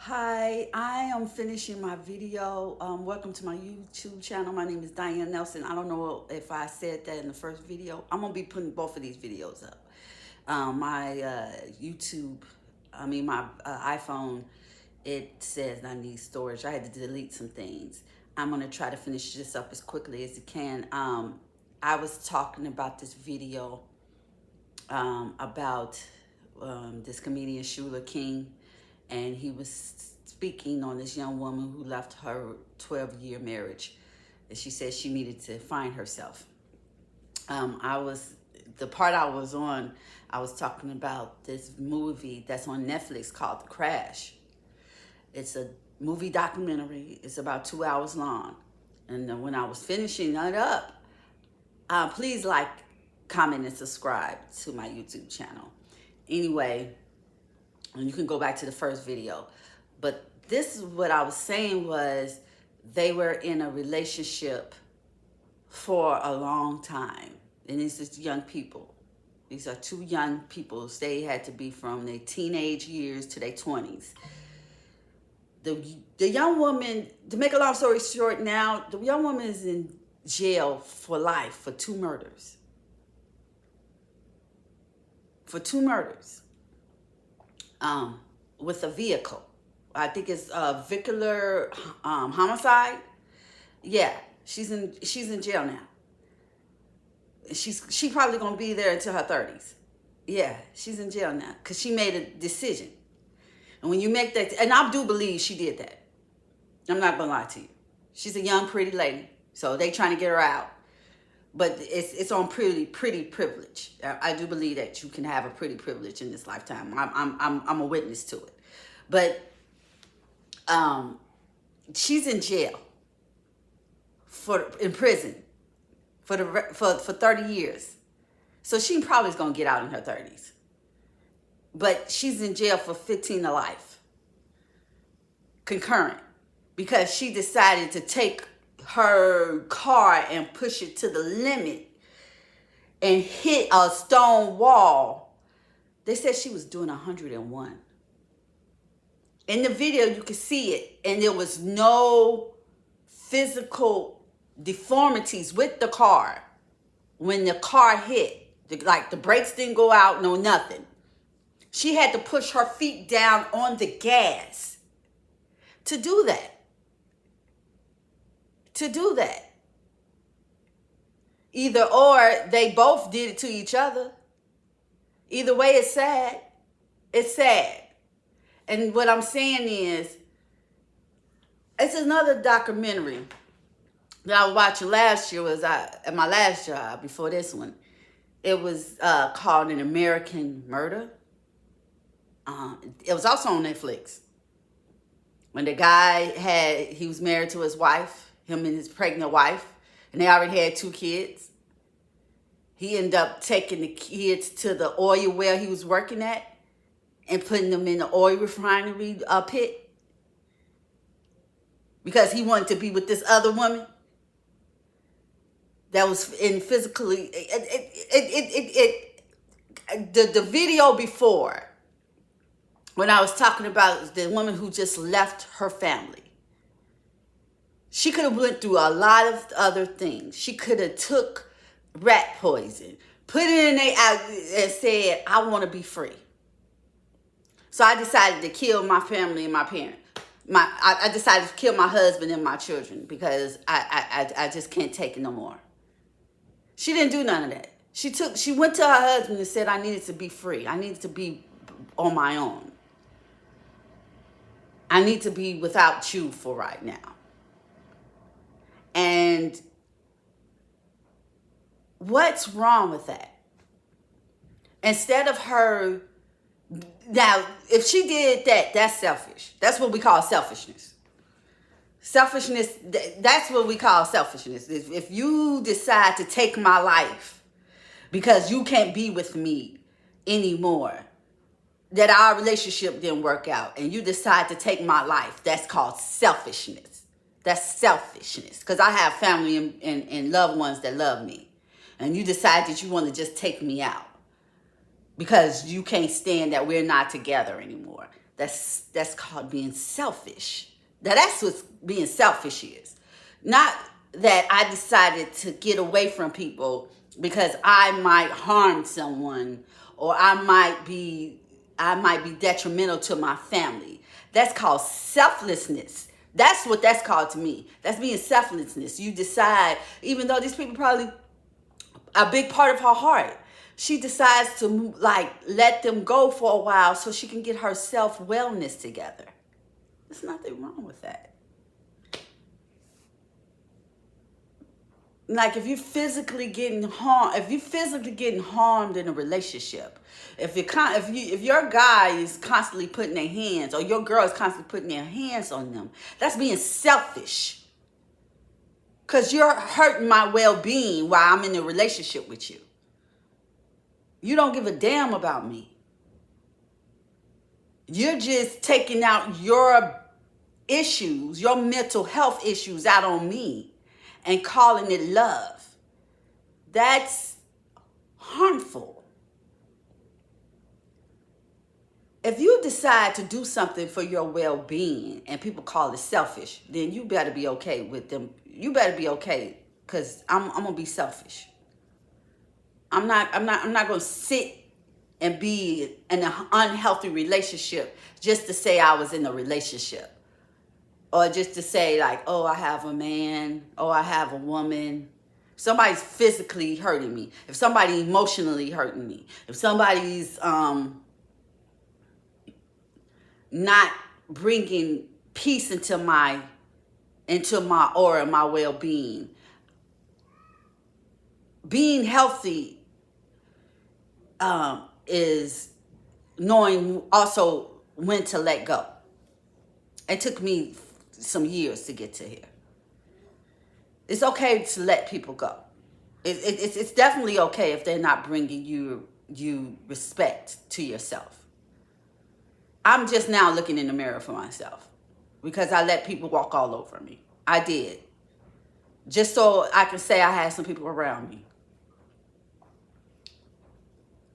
Hi, I am finishing my video. Welcome to my YouTube channel. My name is Diane Nelson. I don't know if I said that in the first video. I'm going to be putting both of these videos up. My YouTube, my iPhone, it says I need storage. I had to delete some things. I'm going to try to finish this up as quickly as I can. I was talking about this video about this comedian Shula King, and he was speaking on this young woman who left her 12-year marriage, and she said she needed to find herself. The part I was on, I was talking about this movie that's on Netflix called The Crash. It's a movie documentary. It's about 2 hours long. And when I was finishing it up, please like, comment, and subscribe to my YouTube channel. Anyway, and you can go back to the first video. But this is what I was saying was they were in a relationship for a long time. And it's just young people. These are two young people. They had to be from their teenage years to their 20s. The young woman, to make a long story short now, the young woman is in jail for life for 2 murders. For 2 murders. With a vehicle. I think it's a vehicular homicide. Yeah, she's in jail now. She probably gonna be there until her 30s. Yeah, she's in jail now because she made a decision. And when you make that, and I do believe she did that. I'm not gonna lie to you. She's a young, pretty lady, so they trying to get her out. But it's on pretty privilege. I do believe that you can have a pretty privilege in this lifetime. I'm a witness to it. But she's in jail in prison for 30 years. So she probably is gonna get out in her 30s. But she's in jail for 15 to life, concurrent, because she decided to take her car and push it to the limit and hit a stone wall. They said she was doing 101. In the video, you can see it, and there was no physical deformities with the car when the car hit. Like the brakes didn't go out, no nothing. She had to push her feet down on the gas to do that. Either or, they both did it to each other. Either way, it's sad. It's sad. And what I'm saying is, it's another documentary that I was watching last year. Was at my last job before this one. It was called An American Murder. It was also on Netflix. When the guy he was married to his wife, him and his pregnant wife, and they already had 2 kids. He ended up taking the kids to the oil well he was working at and putting them in the oil refinery pit because he wanted to be with this other woman that was in physically. The video before, when I was talking about the woman who just left her family. She could have went through a lot of other things. She could have took rat poison, put it in their out, and said, I want to be free. So I decided to kill my family and my parents. I decided to kill my husband and my children because I just can't take it no more. She didn't do none of that. She went to her husband and said, I needed to be free. I needed to be on my own. I need to be without you for right now. And what's wrong with that? Instead of her, now, if she did that, that's selfish. That's what we call selfishness. Selfishness, that's what we call selfishness. If you decide to take my life because you can't be with me anymore, that our relationship didn't work out, and you decide to take my life, that's called selfishness. That's selfishness. Because I have family and loved ones that love me. And you decide that you want to just take me out because you can't stand that we're not together anymore. That's called being selfish. Now that's what being selfish is. Not that I decided to get away from people because I might harm someone or I might be detrimental to my family. That's called selflessness. That's what that's called to me. That's being selflessness. You decide, even though these people probably a big part of her heart, she decides to like let them go for a while so she can get her self wellness together. There's nothing wrong with that. Like if you're physically getting harmed in a relationship, if your guy is constantly putting their hands, or your girl is constantly putting their hands on them, that's being selfish. Because you're hurting my well-being while I'm in a relationship with you. You don't give a damn about me. You're just taking out your issues, your mental health issues out on me and calling it love. That's harmful. If you decide to do something for your well-being and people call it selfish, then you better be okay with them. You better be okay, because I'm gonna be selfish. I'm not gonna sit and be in an unhealthy relationship just to say I was in a relationship. Or just to say like, oh, I have a man, oh, I have a woman. If somebody's physically hurting me, if somebody emotionally hurting me, if somebody's not bringing peace into my aura, my well-being. Being healthy is knowing also when to let go. It took me some years to get to here. It's okay to let people go. It's definitely okay if they're not bringing you respect to yourself. I'm just now looking in the mirror for myself because I let people walk all over me. I did. Just so I can say I had some people around me.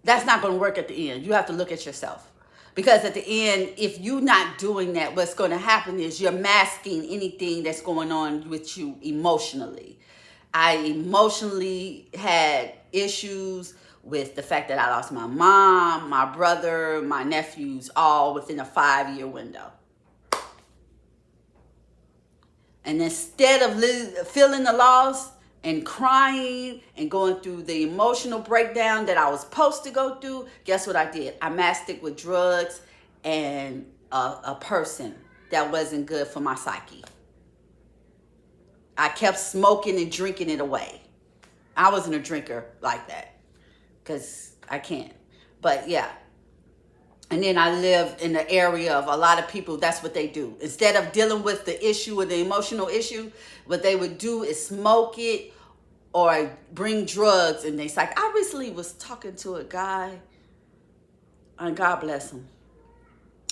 That's not going to work at the end. You have to look at yourself. Because at the end, if you're not doing that, what's going to happen is you're masking anything that's going on with you emotionally. I emotionally had issues with the fact that I lost my mom, my brother, my nephews, all within a 5-year window. And instead of feeling the loss and crying and going through the emotional breakdown that I was supposed to go through, guess what I did? I masked it with drugs and a person that wasn't good for my psyche. I kept smoking and drinking it away. I wasn't a drinker like that because I can't. But yeah. And then I live in the area of a lot of people, that's what they do. Instead of dealing with the issue or the emotional issue, what they would do is smoke it or bring drugs. And they like, I recently was talking to a guy, and God bless him.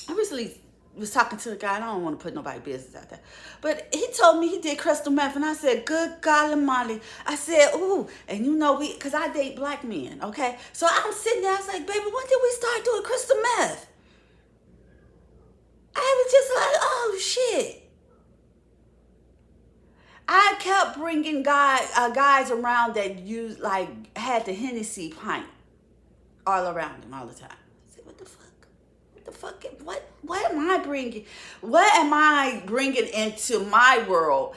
I recently was talking to a guy, and I don't want to put nobody's business out there. But he told me he did crystal meth, and I said, good golly molly. I said, ooh, and you know, because I date black men, okay? So I'm sitting there, I was like, baby, when did we start doing crystal meth? I was just like, oh, shit. I kept bringing guys around that used, like, had the Hennessy pint all around them all the time. I said, what the fuck? What am I bringing? What am I bringing into my world